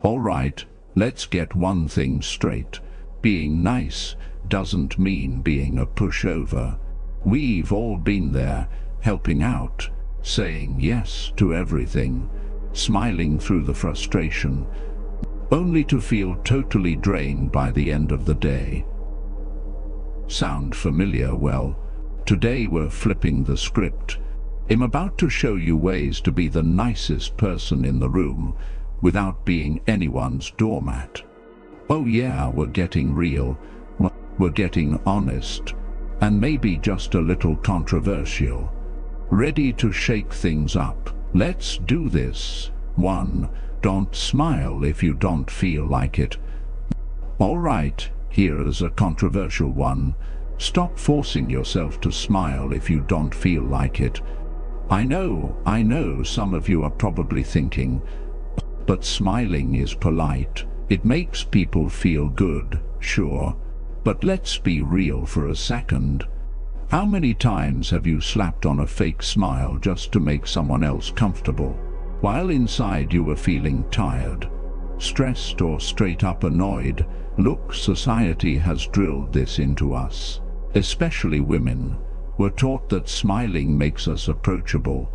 Alright, let's get one thing straight. Being nice doesn't mean being a pushover. We've all been there, helping out, saying yes to everything, smiling through the frustration, only to feel totally drained by the end of the day. Sound familiar? Well, today we're flipping the script. I'm about to show you ways to be the nicest person in the room without being anyone's doormat. Oh yeah, we're getting real, we're getting honest, and maybe just a little controversial. Ready to shake things up? Let's do this. 1. Don't smile if you don't feel like it. Alright, here's a controversial one. Stop forcing yourself to smile if you don't feel like it. I know some of you are probably thinking, but smiling is polite. It makes people feel good, sure. But let's be real for a second. How many times have you slapped on a fake smile just to make someone else comfortable, while inside you were feeling tired, stressed, or straight up annoyed? Look, society has drilled this into us. Especially women. We're taught that smiling makes us approachable,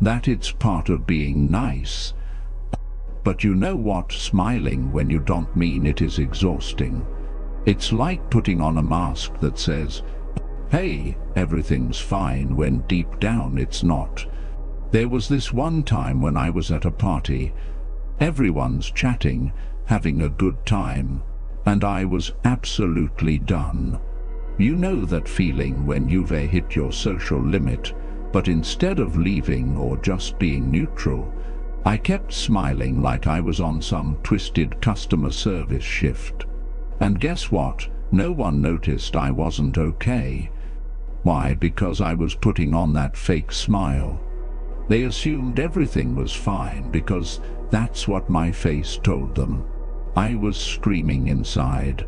that it's part of being nice. But you know what? Smiling when you don't mean it is exhausting. It's like putting on a mask that says, hey, everything's fine, when deep down it's not. There was this one time when I was at a party. Everyone's chatting, having a good time, and I was absolutely done. You know that feeling when you've hit your social limit, but instead of leaving or just being neutral, I kept smiling like I was on some twisted customer service shift. And guess what? No one noticed I wasn't okay. Why? Because I was putting on that fake smile. They assumed everything was fine because that's what my face told them. I was screaming inside.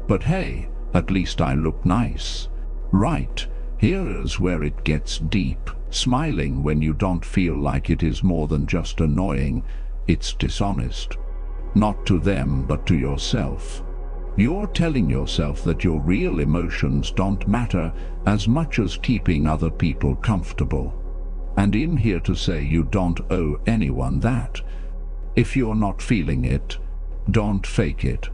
But hey, at least I look nice. Right, here's where it gets deep. Smiling when you don't feel like it is more than just annoying, it's dishonest. Not to them, but to yourself. You're telling yourself that your real emotions don't matter as much as keeping other people comfortable. And I'm here to say you don't owe anyone that. If you're not feeling it, don't fake it.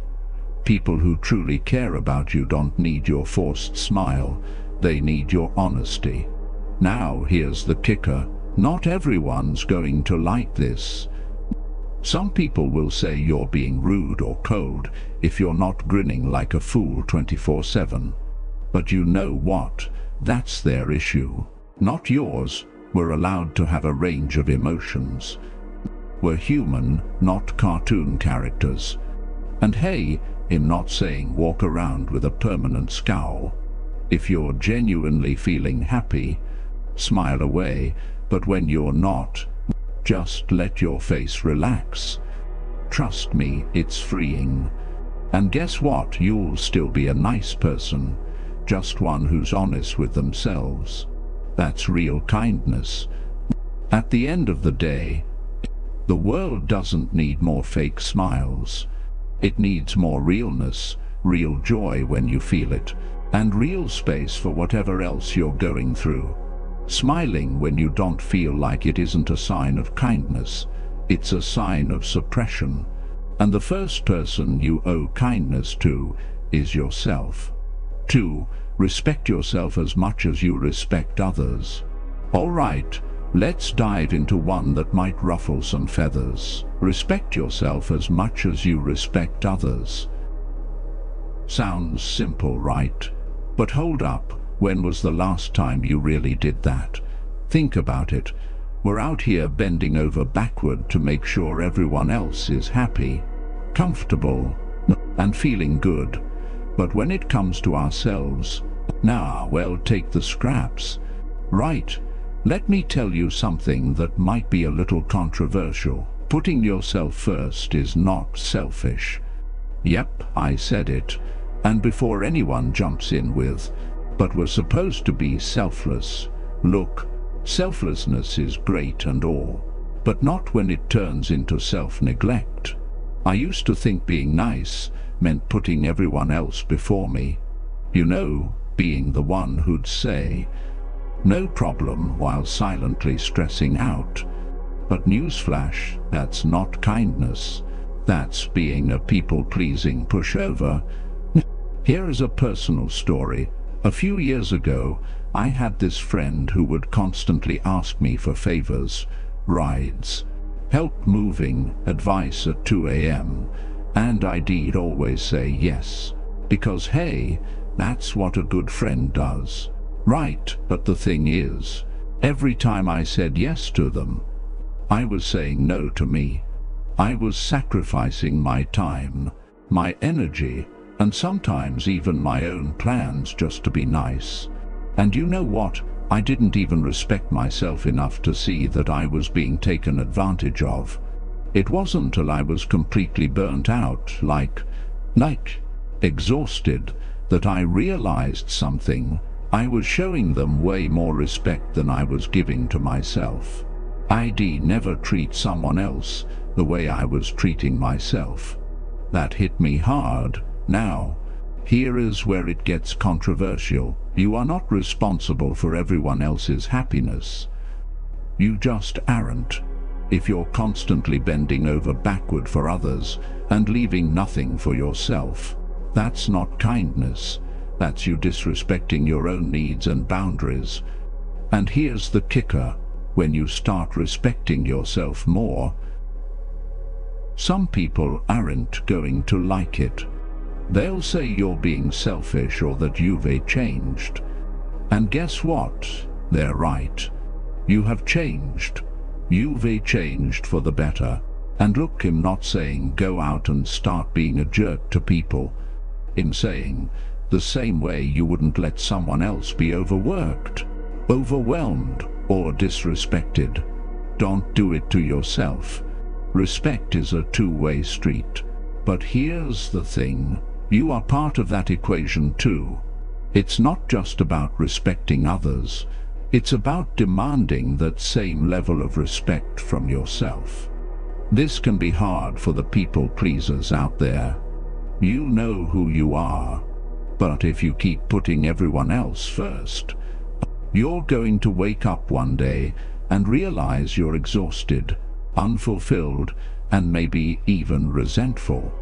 People who truly care about you don't need your forced smile, they need your honesty. Now here's the kicker. Not everyone's going to like this. Some people will say you're being rude or cold if you're not grinning like a fool 24/7. But you know what? That's their issue, not yours. We're allowed to have a range of emotions. We're human, not cartoon characters. And hey, I'm not saying walk around with a permanent scowl. If you're genuinely feeling happy, smile away, but when you're not, just let your face relax. Trust me, it's freeing. And guess what? You'll still be a nice person, just one who's honest with themselves. That's real kindness. At the end of the day, the world doesn't need more fake smiles. It needs more realness, real joy when you feel it, and real space for whatever else you're going through. Smiling when you don't feel like it isn't a sign of kindness, it's a sign of suppression. And the first person you owe kindness to is yourself. 2. Respect yourself as much as you respect others. Alright, let's dive into one that might ruffle some feathers. Respect yourself as much as you respect others. Sounds simple, right? But hold up. When was the last time you really did that? Think about it. We're out here bending over backward to make sure everyone else is happy, comfortable, and feeling good. But when it comes to ourselves, well, take the scraps. Right, let me tell you something that might be a little controversial. Putting yourself first is not selfish. Yep, I said it. And before anyone jumps in with, but we're supposed to be selfless. Look, selflessness is great and all, but not when it turns into self-neglect. I used to think being nice meant putting everyone else before me. You know, being the one who'd say, "No problem," while silently stressing out. But newsflash, that's not kindness. That's being a people-pleasing pushover. Here is a personal story. A few years ago, I had this friend who would constantly ask me for favors, rides, help moving, advice at 2 a.m. And I'd always say yes. Because hey, that's what a good friend does. Right, but the thing is, every time I said yes to them, I was saying no to me. I was sacrificing my time, my energy, and sometimes even my own plans just to be nice. And you know what? I didn't even respect myself enough to see that I was being taken advantage of. It wasn't until I was completely burnt out, like exhausted, that I realized something. I was showing them way more respect than I was giving to myself. I'd never treat someone else the way I was treating myself. That hit me hard. Now, here is where it gets controversial. You are not responsible for everyone else's happiness. You just aren't. If you're constantly bending over backward for others and leaving nothing for yourself, that's not kindness. That's you disrespecting your own needs and boundaries. And here's the kicker. When you start respecting yourself more, some people aren't going to like it. They'll say you're being selfish or that you've changed. And guess what? They're right. You have changed. You've changed for the better. And look, I'm not saying go out and start being a jerk to people. I'm saying the same way you wouldn't let someone else be overworked, overwhelmed, or disrespected. Don't do it to yourself. Respect is a two-way street. But here's the thing. You are part of that equation too. It's not just about respecting others. It's about demanding that same level of respect from yourself. This can be hard for the people pleasers out there. You know who you are. But if you keep putting everyone else first, you're going to wake up one day and realize you're exhausted, unfulfilled, and maybe even resentful.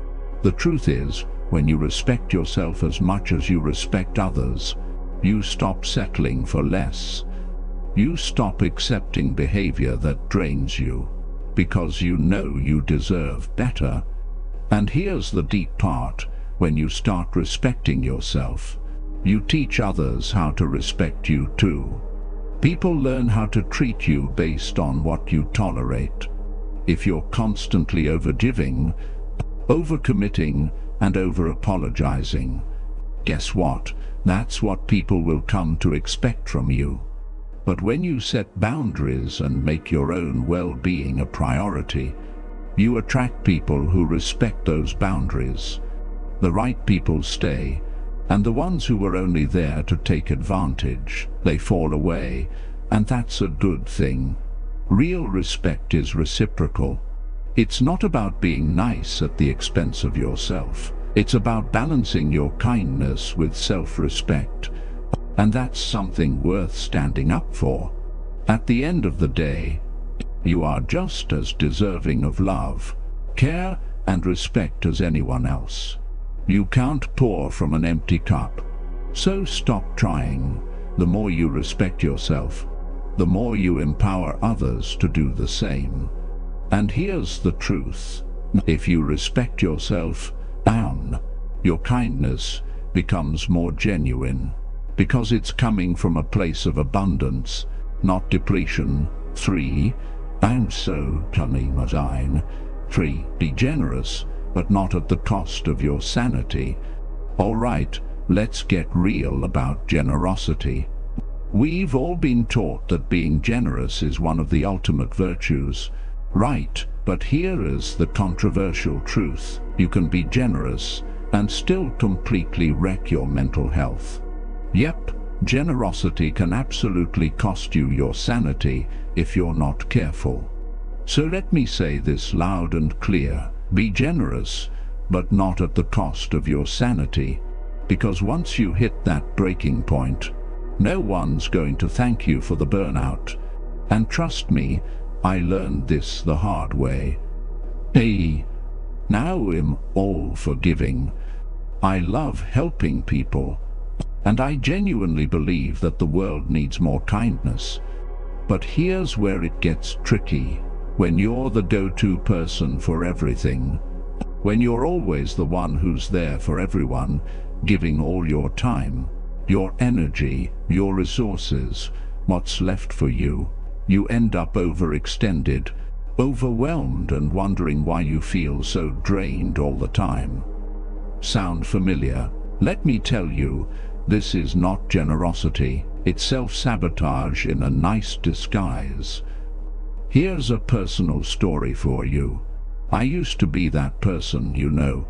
The truth is, when you respect yourself as much as you respect others, you stop settling for less. You stop accepting behavior that drains you, because you know you deserve better. And here's the deep part. When you start respecting yourself, you teach others how to respect you too. People learn how to treat you based on what you tolerate. If you're constantly overgiving, overcommitting, and over-apologizing, guess what? That's what people will come to expect from you. But when you set boundaries and make your own well-being a priority, you attract people who respect those boundaries. The right people stay, and the ones who were only there to take advantage, they fall away, and that's a good thing. Real respect is reciprocal. It's not about being nice at the expense of yourself. It's about balancing your kindness with self-respect, and that's something worth standing up for. At the end of the day, you are just as deserving of love, care, and respect as anyone else. You can't pour from an empty cup. So stop trying. The more you respect yourself, the more you empower others to do the same. And here's the truth. If you respect yourself, your kindness becomes more genuine, because it's coming from a place of abundance, not depletion. 3. I'm so sein. 3. Be generous, but not at the cost of your sanity. Alright, let's get real about generosity. We've all been taught that being generous is one of the ultimate virtues. Right, but here is the controversial truth. You can be generous and still completely wreck your mental health. Yep, generosity can absolutely cost you your sanity if you're not careful. So let me say this loud and clear. Be generous, but not at the cost of your sanity, because once you hit that breaking point, no one's going to thank you for the burnout. And trust me, I learned this the hard way. Now I'm all forgiving. I love helping people, and I genuinely believe that the world needs more kindness. But here's where it gets tricky. When you're the go-to person for everything, when you're always the one who's there for everyone, giving all your time, your energy, your resources, what's left for you, you end up overextended, overwhelmed, and wondering why you feel so drained all the time. Sound familiar? Let me tell you, this is not generosity. It's self-sabotage in a nice disguise. Here's a personal story for you. I used to be that person, you know,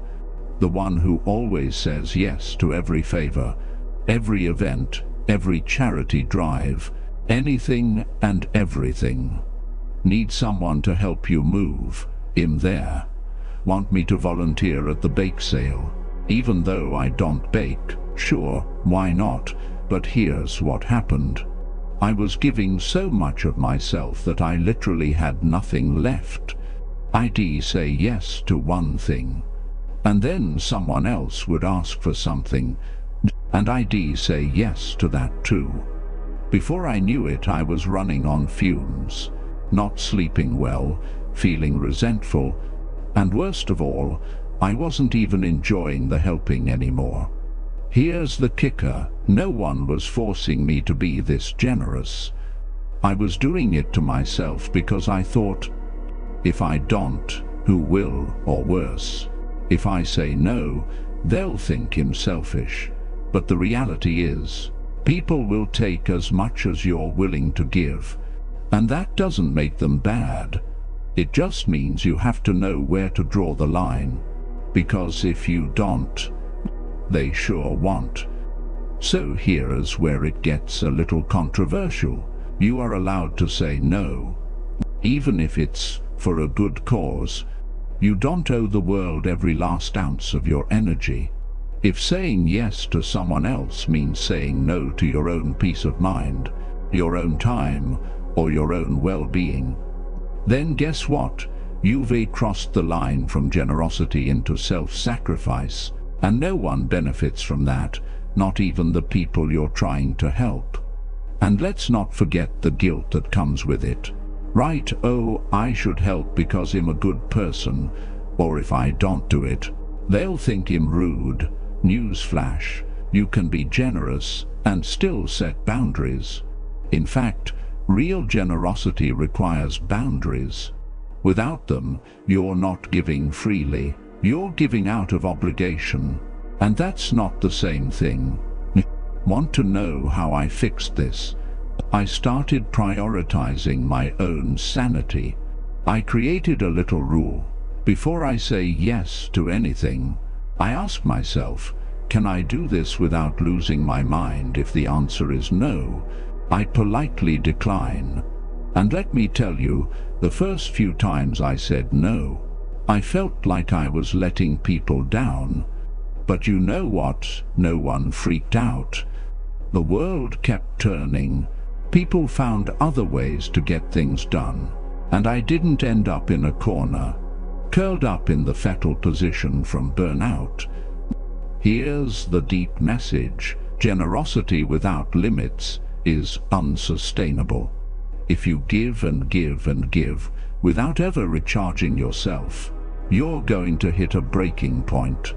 the one who always says yes to every favor, every event, every charity drive, anything and everything. Need someone to help you move? I'm there. Want me to volunteer at the bake sale? Even though I don't bake, sure, why not? But here's what happened. I was giving so much of myself that I literally had nothing left. I'd say yes to one thing, and then someone else would ask for something, and I'd say yes to that too. Before I knew it, I was running on fumes, not sleeping well, feeling resentful, and worst of all, I wasn't even enjoying the helping anymore. Here's the kicker, no one was forcing me to be this generous. I was doing it to myself because I thought, if I don't, who will, or worse, if I say no, they'll think I'm selfish. But the reality is, people will take as much as you're willing to give, and that doesn't make them bad. It just means you have to know where to draw the line, because if you don't, they sure won't. So here's where it gets a little controversial. You are allowed to say no, even if it's for a good cause. You don't owe the world every last ounce of your energy. If saying yes to someone else means saying no to your own peace of mind, your own time, or your own well-being, then guess what? You've crossed the line from generosity into self-sacrifice, and no one benefits from that, not even the people you're trying to help. And let's not forget the guilt that comes with it. Right, oh, I should help because I'm a good person, or if I don't do it, they'll think I'm rude. Newsflash, you can be generous and still set boundaries. In fact, real generosity requires boundaries. Without them, you're not giving freely, you're giving out of obligation. And that's not the same thing. Want to know how I fixed this? I started prioritizing my own sanity. I created a little rule. Before I say yes to anything, I ask myself, can I do this without losing my mind? If the answer is no, I politely decline. And let me tell you, the first few times I said no, I felt like I was letting people down. But you know what? No one freaked out. The world kept turning. People found other ways to get things done, and I didn't end up in a corner, curled up in the fetal position from burnout. Here's the deep message. Generosity without limits is unsustainable. If you give and give and give without ever recharging yourself, you're going to hit a breaking point.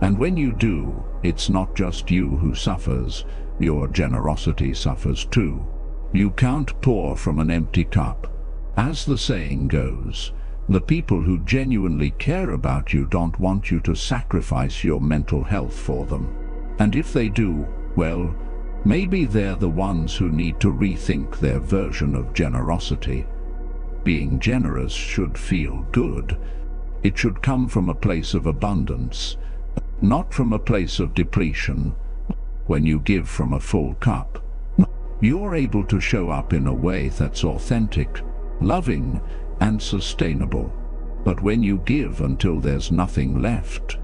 And when you do, it's not just you who suffers, your generosity suffers too. You can't pour from an empty cup. As the saying goes, the people who genuinely care about you don't want you to sacrifice your mental health for them. And if they do, well, maybe they're the ones who need to rethink their version of generosity. Being generous should feel good. It should come from a place of abundance, not from a place of depletion. When you give from a full cup, you're able to show up in a way that's authentic, loving, and sustainable. But when you give until there's nothing left,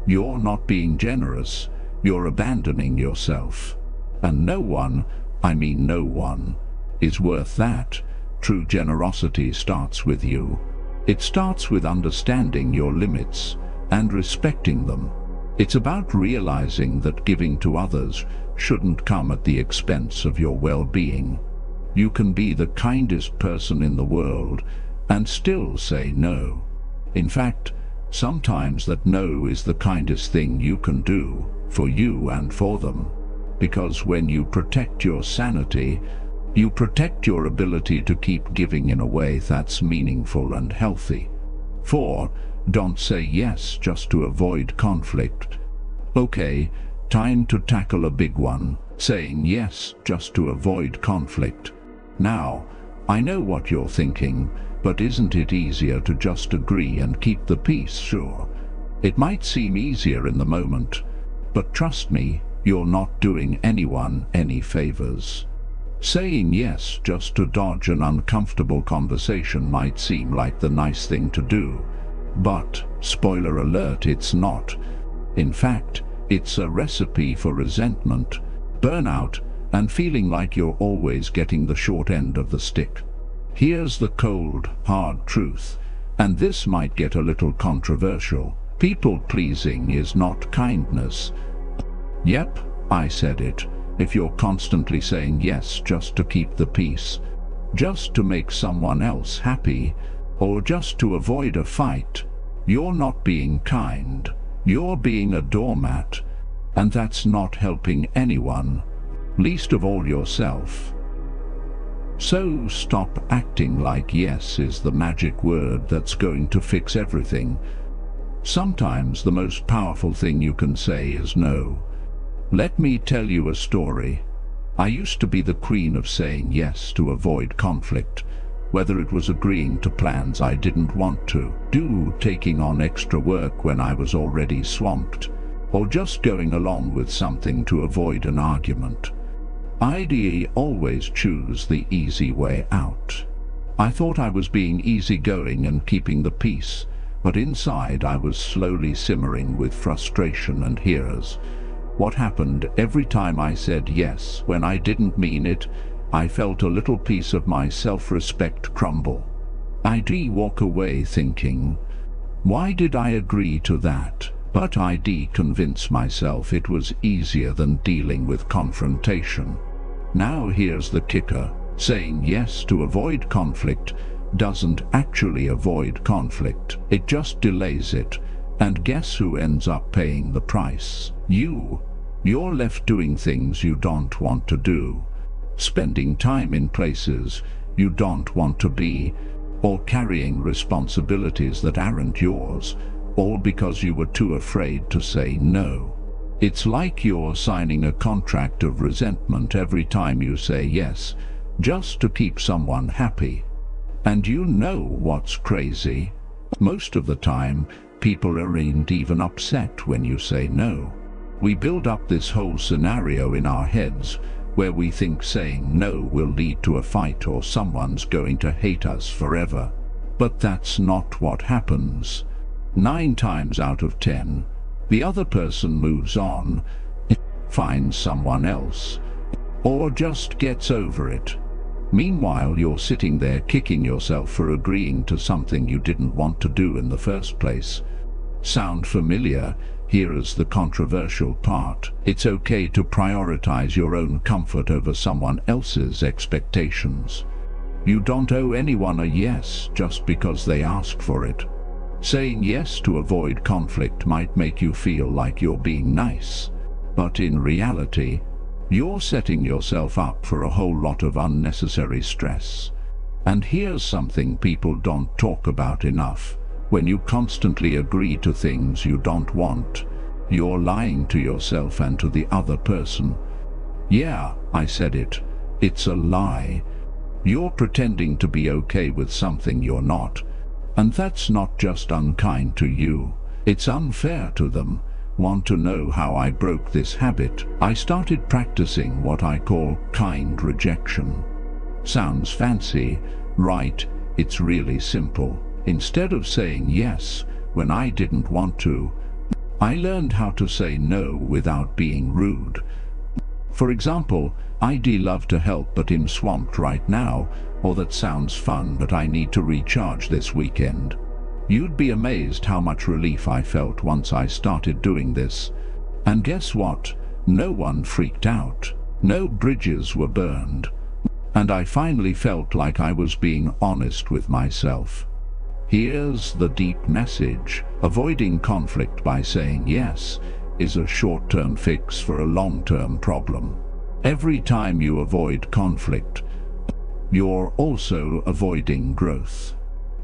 you're not being generous, you're abandoning yourself. And no one, I mean no one, is worth that. True generosity starts with you. It starts with understanding your limits and respecting them. It's about realizing that giving to others shouldn't come at the expense of your well-being. You can be the kindest person in the world and still say no. In fact, sometimes that no is the kindest thing you can do for you and for them. Because when you protect your sanity, you protect your ability to keep giving in a way that's meaningful and healthy. 4. Don't say yes just to avoid conflict. Okay, time to tackle a big one. Saying yes just to avoid conflict. Now, I know what you're thinking, but isn't it easier to just agree and keep the peace? Sure. It might seem easier in the moment, but trust me, you're not doing anyone any favors. Saying yes just to dodge an uncomfortable conversation might seem like the nice thing to do, but, spoiler alert, it's not. In fact, it's a recipe for resentment, burnout, and feeling like you're always getting the short end of the stick. Here's the cold, hard truth, and this might get a little controversial. People-pleasing is not kindness. Yep, I said it. If you're constantly saying yes just to keep the peace, just to make someone else happy, or just to avoid a fight, you're not being kind. You're being a doormat, and that's not helping anyone, least of all yourself. So stop acting like yes is the magic word that's going to fix everything. Sometimes the most powerful thing you can say is no. Let me tell you a story. I used to be the queen of saying yes to avoid conflict, whether it was agreeing to plans I didn't want to do, taking on extra work when I was already swamped, or just going along with something to avoid an argument. I'd always choose the easy way out. I thought I was being easygoing and keeping the peace, but inside I was slowly simmering with frustration. And here's what happened. Every time I said yes when I didn't mean it, I felt a little piece of my self-respect crumble. I'd walk away thinking, why did I agree to that? But I'd convince myself it was easier than dealing with confrontation. Now here's the kicker. Saying yes to avoid conflict doesn't actually avoid conflict. It just delays it. And guess who ends up paying the price? You. You're left doing things you don't want to do, spending time in places you don't want to be, or carrying responsibilities that aren't yours, all because you were too afraid to say no. It's like you're signing a contract of resentment every time you say yes, just to keep someone happy. And you know what's crazy? Most of the time, people aren't even upset when you say no. We build up this whole scenario in our heads where we think saying no will lead to a fight or someone's going to hate us forever. But that's not what happens. 9 times out of 10, the other person moves on, finds someone else, or just gets over it. Meanwhile, you're sitting there kicking yourself for agreeing to something you didn't want to do in the first place. Sound familiar? Here is the controversial part. It's okay to prioritize your own comfort over someone else's expectations. You don't owe anyone a yes just because they ask for it. Saying yes to avoid conflict might make you feel like you're being nice, but in reality, you're setting yourself up for a whole lot of unnecessary stress. And here's something people don't talk about enough. When you constantly agree to things you don't want, you're lying to yourself and to the other person. Yeah, I said it. It's a lie. You're pretending to be okay with something you're not. And that's not just unkind to you. It's unfair to them. Want to know how I broke this habit? I started practicing what I call kind rejection. Sounds fancy, right? It's really simple. Instead of saying yes when I didn't want to, I learned how to say no without being rude. For example, I'd love to help but I'm swamped right now, or that sounds fun but I need to recharge this weekend. You'd be amazed how much relief I felt once I started doing this. And guess what? No one freaked out. No bridges were burned. And I finally felt like I was being honest with myself. Here's the deep message. Avoiding conflict by saying yes is a short-term fix for a long-term problem. Every time you avoid conflict, you're also avoiding growth.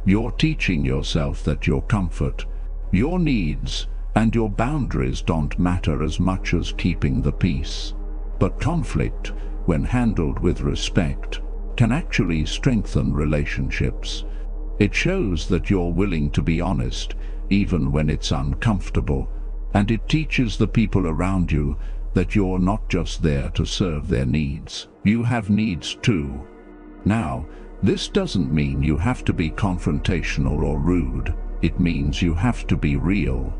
You're teaching yourself that your comfort, your needs, and your boundaries don't matter as much as keeping the peace. But conflict, when handled with respect, can actually strengthen relationships. It shows that you're willing to be honest, even when it's uncomfortable, and it teaches the people around you that you're not just there to serve their needs. You have needs too. Now, this doesn't mean you have to be confrontational or rude. It means you have to be real.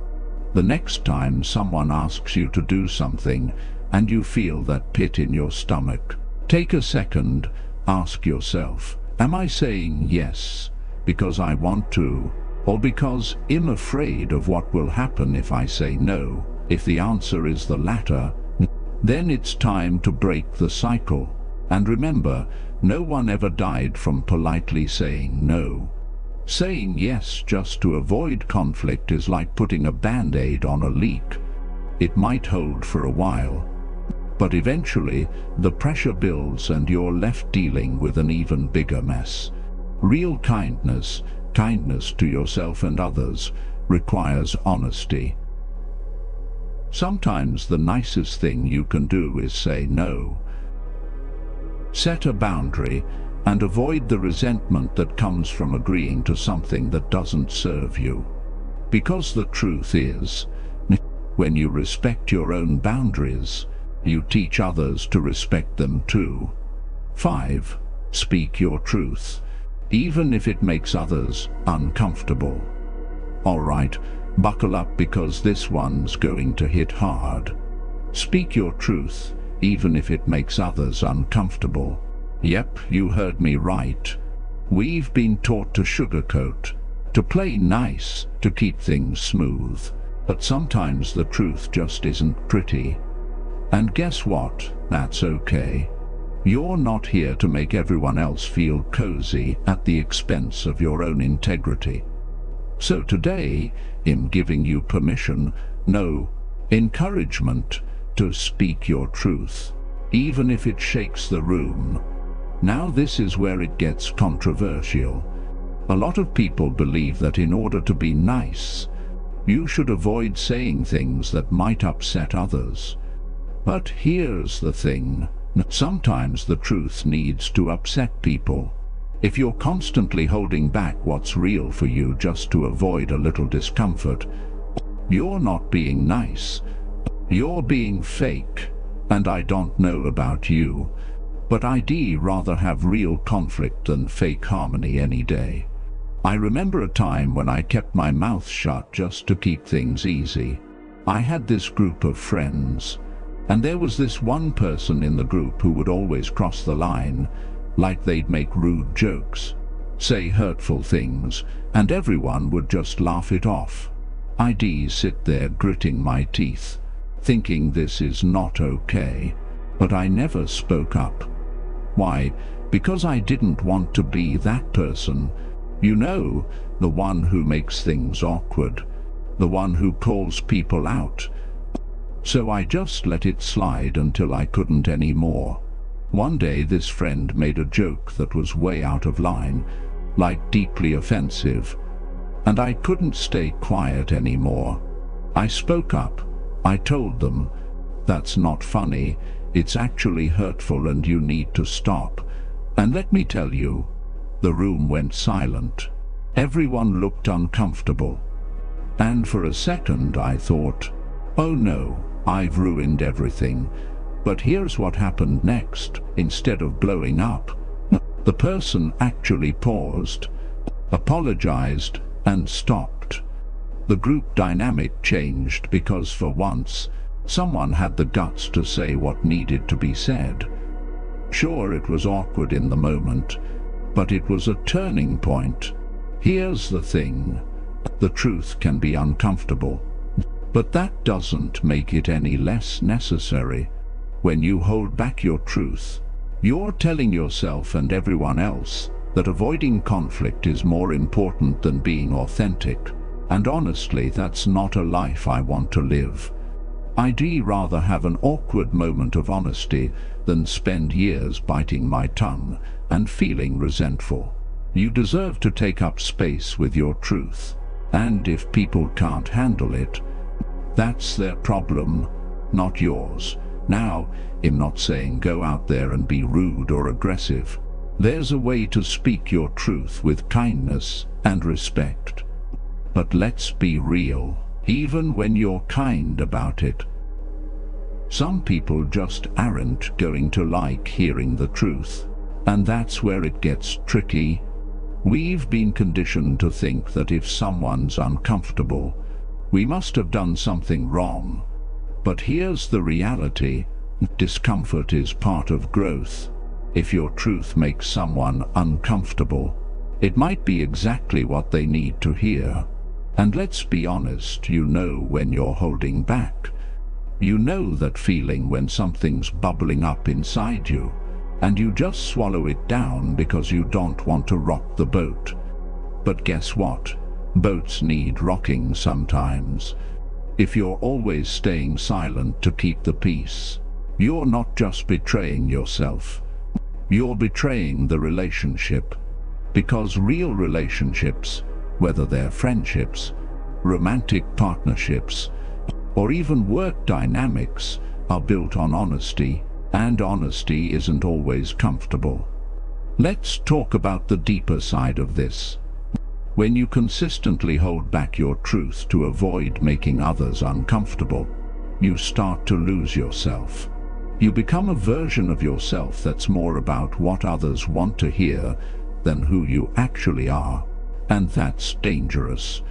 The next time someone asks you to do something and you feel that pit in your stomach, take a second, ask yourself, am I saying yes because I want to, or because I'm afraid of what will happen if I say no? If the answer is the latter, then it's time to break the cycle. And remember, no one ever died from politely saying no. Saying yes just to avoid conflict is like putting a band-aid on a leak. It might hold for a while, but eventually the pressure builds and you're left dealing with an even bigger mess. Real kindness to yourself and others, requires honesty. Sometimes the nicest thing you can do is say no. Set a boundary and avoid the resentment that comes from agreeing to something that doesn't serve you. Because the truth is, when you respect your own boundaries, you teach others to respect them too. 5. Speak your truth, even if it makes others uncomfortable. Alright, buckle up because this one's going to hit hard. Speak your truth, even if it makes others uncomfortable. Yep, you heard me right. We've been taught to sugarcoat, to play nice, to keep things smooth. But sometimes the truth just isn't pretty. And guess what? That's okay. You're not here to make everyone else feel cozy at the expense of your own integrity. So today, I'm giving you permission, no, encouragement, to speak your truth, even if it shakes the room. Now this is where it gets controversial. A lot of people believe that in order to be nice, you should avoid saying things that might upset others. But here's the thing. Sometimes the truth needs to upset people. If you're constantly holding back what's real for you just to avoid a little discomfort, you're not being nice. You're being fake. And I don't know about you, but I'd rather have real conflict than fake harmony any day. I remember a time when I kept my mouth shut just to keep things easy. I had this group of friends, and there was this one person in the group who would always cross the line, like they'd make rude jokes, say hurtful things, and everyone would just laugh it off. I'd sit there gritting my teeth, thinking this is not okay, but I never spoke up. Why? Because I didn't want to be that person. You know, the one who makes things awkward, the one who calls people out. So I just let it slide until I couldn't anymore. One day this friend made a joke that was way out of line, like deeply offensive, and I couldn't stay quiet anymore. I spoke up. I told them, that's not funny, it's actually hurtful and you need to stop. And let me tell you, the room went silent. Everyone looked uncomfortable. And for a second I thought, oh no, I've ruined everything. But here's what happened next. Instead of blowing up, the person actually paused, apologized, and stopped. The group dynamic changed because for once, someone had the guts to say what needed to be said. Sure, it was awkward in the moment, but it was a turning point. Here's the thing, the truth can be uncomfortable, but that doesn't make it any less necessary. When you hold back your truth, you're telling yourself and everyone else that avoiding conflict is more important than being authentic. And honestly, that's not a life I want to live. I'd rather have an awkward moment of honesty than spend years biting my tongue and feeling resentful. You deserve to take up space with your truth. And if people can't handle it, that's their problem, not yours. Now, I'm not saying go out there and be rude or aggressive. There's a way to speak your truth with kindness and respect. But let's be real, even when you're kind about it. Some people just aren't going to like hearing the truth, and that's where it gets tricky. We've been conditioned to think that if someone's uncomfortable, we must have done something wrong. But here's the reality, discomfort is part of growth. If your truth makes someone uncomfortable, it might be exactly what they need to hear. And let's be honest, you know when you're holding back. You know that feeling when something's bubbling up inside you, and you just swallow it down because you don't want to rock the boat. But guess what? Boats need rocking sometimes. If you're always staying silent to keep the peace, you're not just betraying yourself. You're betraying the relationship. Because real relationships, whether they're friendships, romantic partnerships, or even work dynamics, are built on honesty, and honesty isn't always comfortable. Let's talk about the deeper side of this. When you consistently hold back your truth to avoid making others uncomfortable, you start to lose yourself. You become a version of yourself that's more about what others want to hear than who you actually are. And that's dangerous.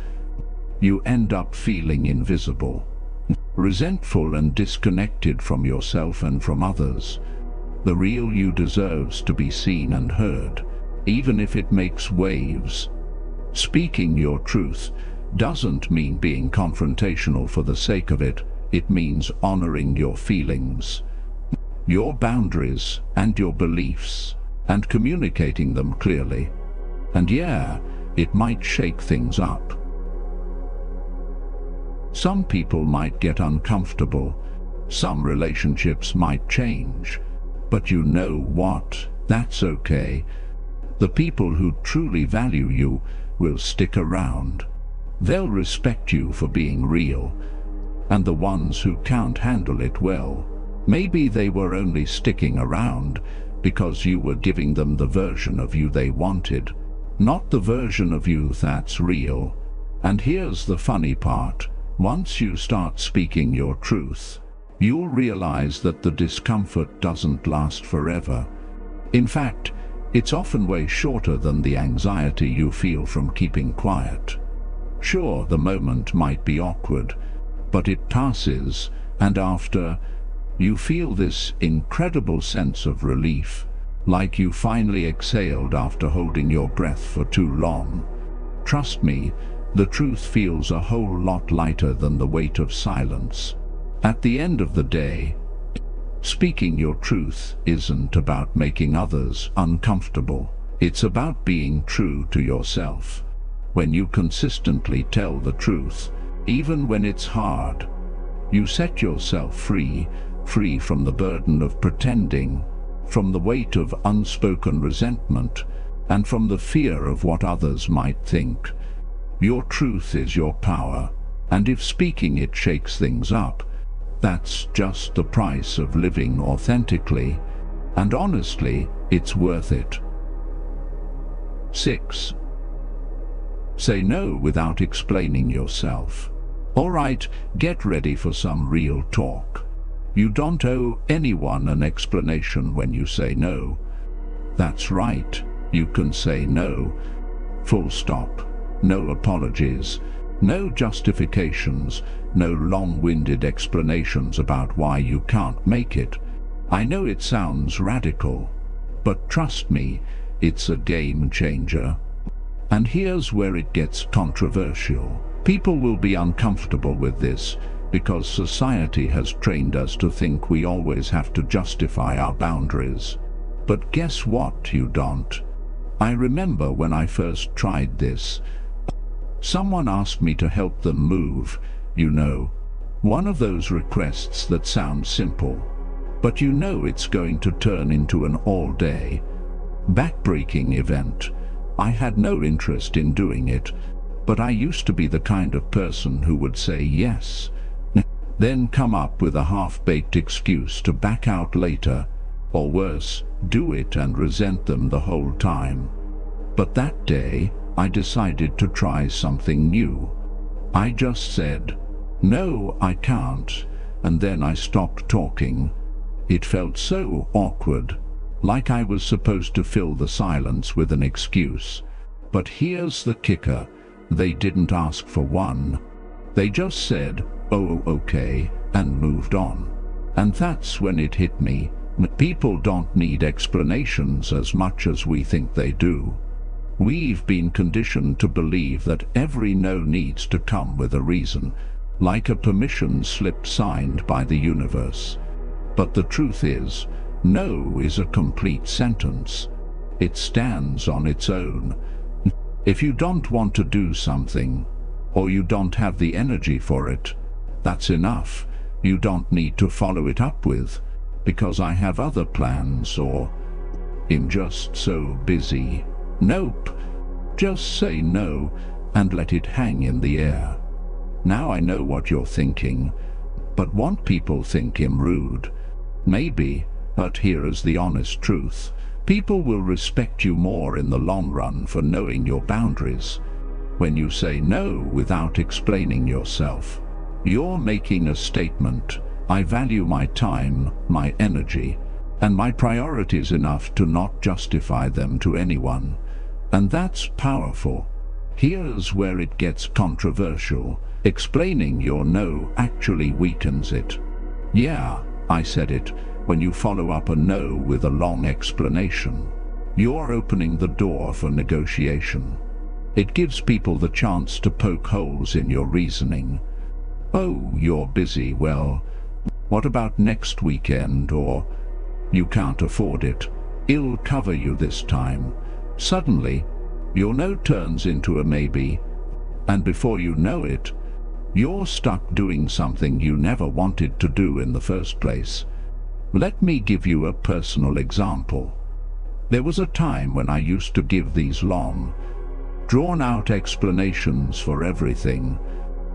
You end up feeling invisible, resentful and disconnected from yourself and from others. The real you deserves to be seen and heard, even if it makes waves. Speaking your truth doesn't mean being confrontational for the sake of it. It means honoring your feelings, your boundaries and your beliefs, and communicating them clearly. And yeah, it might shake things up. Some people might get uncomfortable, some relationships might change, but you know what? That's okay. The people who truly value you will stick around. They'll respect you for being real. And the ones who can't handle it, well, maybe they were only sticking around because you were giving them the version of you they wanted, not the version of you that's real. And here's the funny part. Once you start speaking your truth, you'll realize that the discomfort doesn't last forever. In fact, it's often way shorter than the anxiety you feel from keeping quiet. Sure, the moment might be awkward, but it passes, and after, you feel this incredible sense of relief, like you finally exhaled after holding your breath for too long. Trust me, the truth feels a whole lot lighter than the weight of silence. At the end of the day, speaking your truth isn't about making others uncomfortable. It's about being true to yourself. When you consistently tell the truth, even when it's hard, you set yourself free from the burden of pretending, from the weight of unspoken resentment, and from the fear of what others might think. Your truth is your power, and if speaking it shakes things up, that's just the price of living authentically, and honestly, it's worth it. 6. Say no without explaining yourself. Alright, get ready for some real talk. You don't owe anyone an explanation when you say no. That's right, you can say no, Full stop. No apologies. No justifications. No long-winded explanations about why you can't make it. I know it sounds radical, but trust me, it's a game changer. And here's where it gets controversial. People will be uncomfortable with this because society has trained us to think we always have to justify our boundaries. But guess what, you don't. I remember when I first tried this. Someone asked me to help them move, you know. One of those requests that sounds simple, but you know it's going to turn into an all-day, backbreaking event. I had no interest in doing it, but I used to be the kind of person who would say yes, then come up with a half-baked excuse to back out later, or worse, do it and resent them the whole time. But that day, I decided to try something new. I just said, "No, I can't," and then I stopped talking. It felt so awkward, like I was supposed to fill the silence with an excuse. But here's the kicker, they didn't ask for one. They just said, "Oh, okay," and moved on. And that's when it hit me. People don't need explanations as much as we think they do. We've been conditioned to believe that every no needs to come with a reason, like a permission slip signed by the universe. But the truth is, no is a complete sentence. It stands on its own. If you don't want to do something, or you don't have the energy for it, that's enough. You don't need to follow it up with, "Because I have other plans," or "I'm just so busy." Nope. Just say no and let it hang in the air. Now I know what you're thinking, but won't people think I'm rude? Maybe, but here is the honest truth. People will respect you more in the long run for knowing your boundaries. When you say no without explaining yourself, you're making a statement. I value my time, my energy, and my priorities enough to not justify them to anyone. And that's powerful. Here's where it gets controversial. Explaining your no actually weakens it. Yeah, I said it. When you follow up a no with a long explanation, you're opening the door for negotiation. It gives people the chance to poke holes in your reasoning. "Oh, you're busy. Well, what about next weekend?" Or, "You can't afford it. I'll cover you this time." Suddenly, your no turns into a maybe, and before you know it, you're stuck doing something you never wanted to do in the first place. Let me give you a personal example. There was a time when I used to give these long, drawn-out explanations for everything.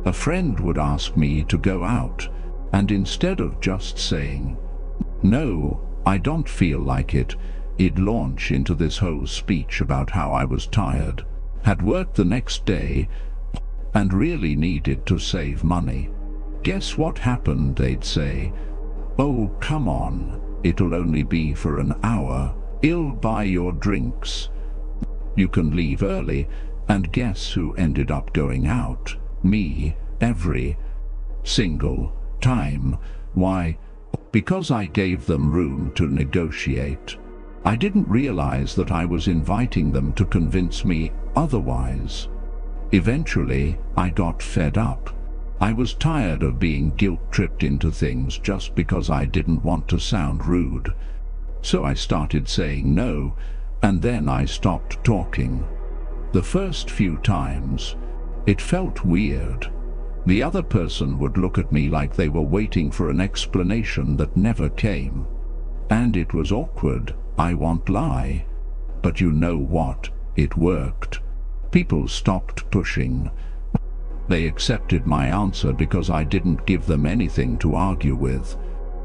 A friend would ask me to go out, and instead of just saying, "No, I don't feel like it," he'd launch into this whole speech about how I was tired, had worked the next day, and really needed to save money. Guess what happened, they'd say? "Oh, come on, it'll only be for an hour. I'll buy your drinks. You can leave early." And guess who ended up going out? Me, every single time. Why? Because I gave them room to negotiate. I didn't realize that I was inviting them to convince me otherwise. Eventually, I got fed up. I was tired of being guilt-tripped into things just because I didn't want to sound rude. So I started saying no, and then I stopped talking. The first few times, it felt weird. The other person would look at me like they were waiting for an explanation that never came. And it was awkward, I won't lie. But you know what? It worked. People stopped pushing. They accepted my answer because I didn't give them anything to argue with.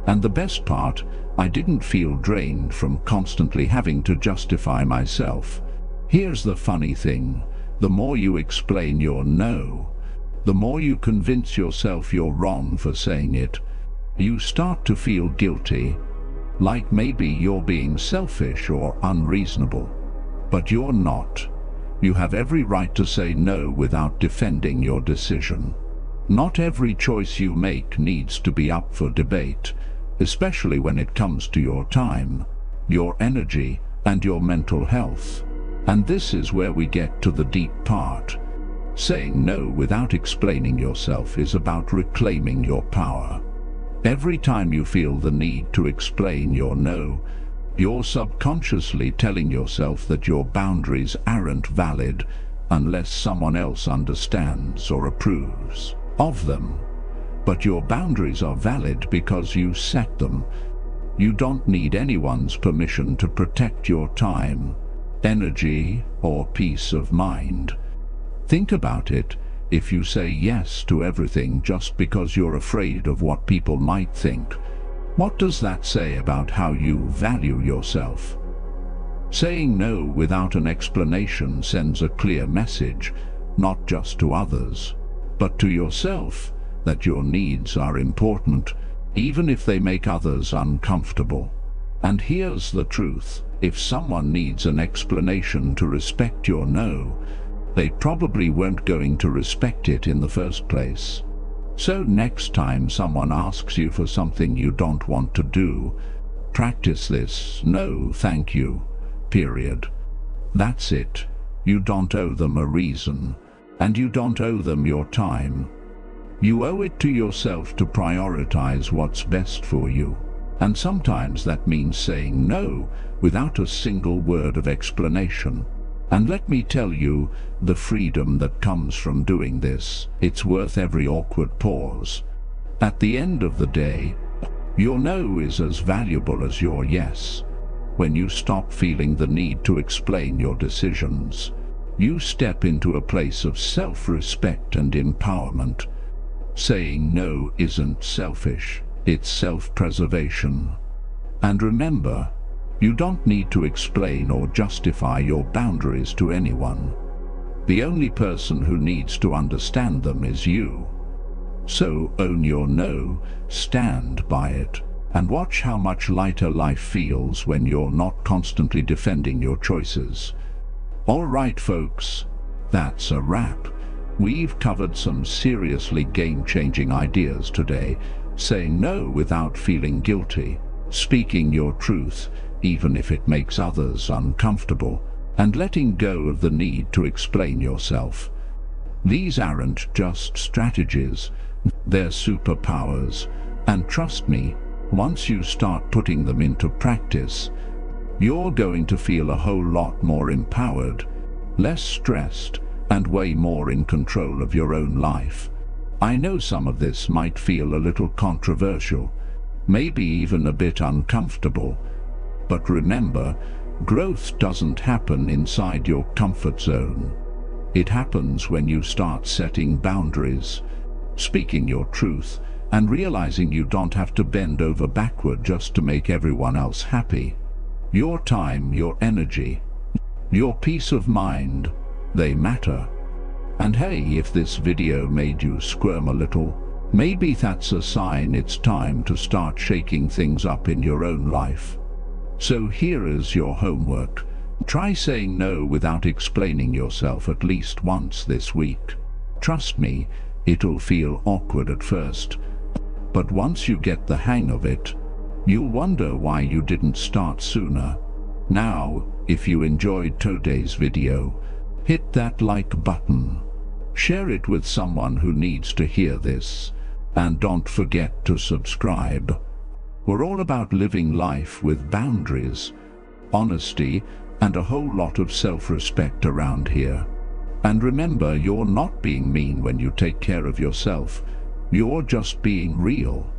And the best part, I didn't feel drained from constantly having to justify myself. Here's the funny thing. The more you explain your no, the more you convince yourself you're wrong for saying it. You start to feel guilty, like maybe you're being selfish or unreasonable. But you're not. You have every right to say no without defending your decision. Not every choice you make needs to be up for debate, especially when it comes to your time, your energy, and your mental health. And this is where we get to the deep part. Saying no without explaining yourself is about reclaiming your power. Every time you feel the need to explain your no, you're subconsciously telling yourself that your boundaries aren't valid unless someone else understands or approves of them. But your boundaries are valid because you set them. You don't need anyone's permission to protect your time, energy, or peace of mind. Think about it. If you say yes to everything just because you're afraid of what people might think, what does that say about how you value yourself? Saying no without an explanation sends a clear message, not just to others, but to yourself, that your needs are important, even if they make others uncomfortable. And here's the truth: if someone needs an explanation to respect your no, they probably weren't going to respect it in the first place. So next time someone asks you for something you don't want to do, practice this: no, thank you, period. That's it. You don't owe them a reason, and you don't owe them your time. You owe it to yourself to prioritize what's best for you. And sometimes that means saying no without a single word of explanation. And let me tell you, the freedom that comes from doing this, it's worth every awkward pause. At the end of the day, your no is as valuable as your yes. When you stop feeling the need to explain your decisions, you step into a place of self-respect and empowerment. Saying no isn't selfish, it's self-preservation. And remember, you don't need to explain or justify your boundaries to anyone. The only person who needs to understand them is you. So own your no, stand by it, and watch how much lighter life feels when you're not constantly defending your choices. All right, folks, that's a wrap. We've covered some seriously game-changing ideas today. Saying no without feeling guilty, speaking your truth, even if it makes others uncomfortable, and letting go of the need to explain yourself. These aren't just strategies, they're superpowers, and trust me, once you start putting them into practice, you're going to feel a whole lot more empowered, less stressed, and way more in control of your own life. I know some of this might feel a little controversial, maybe even a bit uncomfortable, but remember, growth doesn't happen inside your comfort zone. It happens when you start setting boundaries, speaking your truth, and realizing you don't have to bend over backward just to make everyone else happy. Your time, your energy, your peace of mind, they matter. And hey, if this video made you squirm a little, maybe that's a sign it's time to start shaking things up in your own life. So here is your homework. Try saying no without explaining yourself at least once this week. Trust me, it'll feel awkward at first, but once you get the hang of it, you'll wonder why you didn't start sooner. Now, if you enjoyed today's video, hit that like button. Share it with someone who needs to hear this, and don't forget to subscribe. We're all about living life with boundaries, honesty, and a whole lot of self-respect around here. And remember, you're not being mean when you take care of yourself. You're just being real.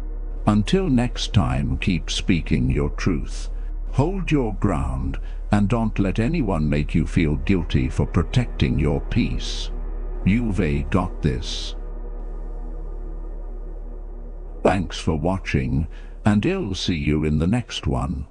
Until next time, keep speaking your truth. Hold your ground, and don't let anyone make you feel guilty for protecting your peace. You've got this. Thanks for watching, and I'll see you in the next one.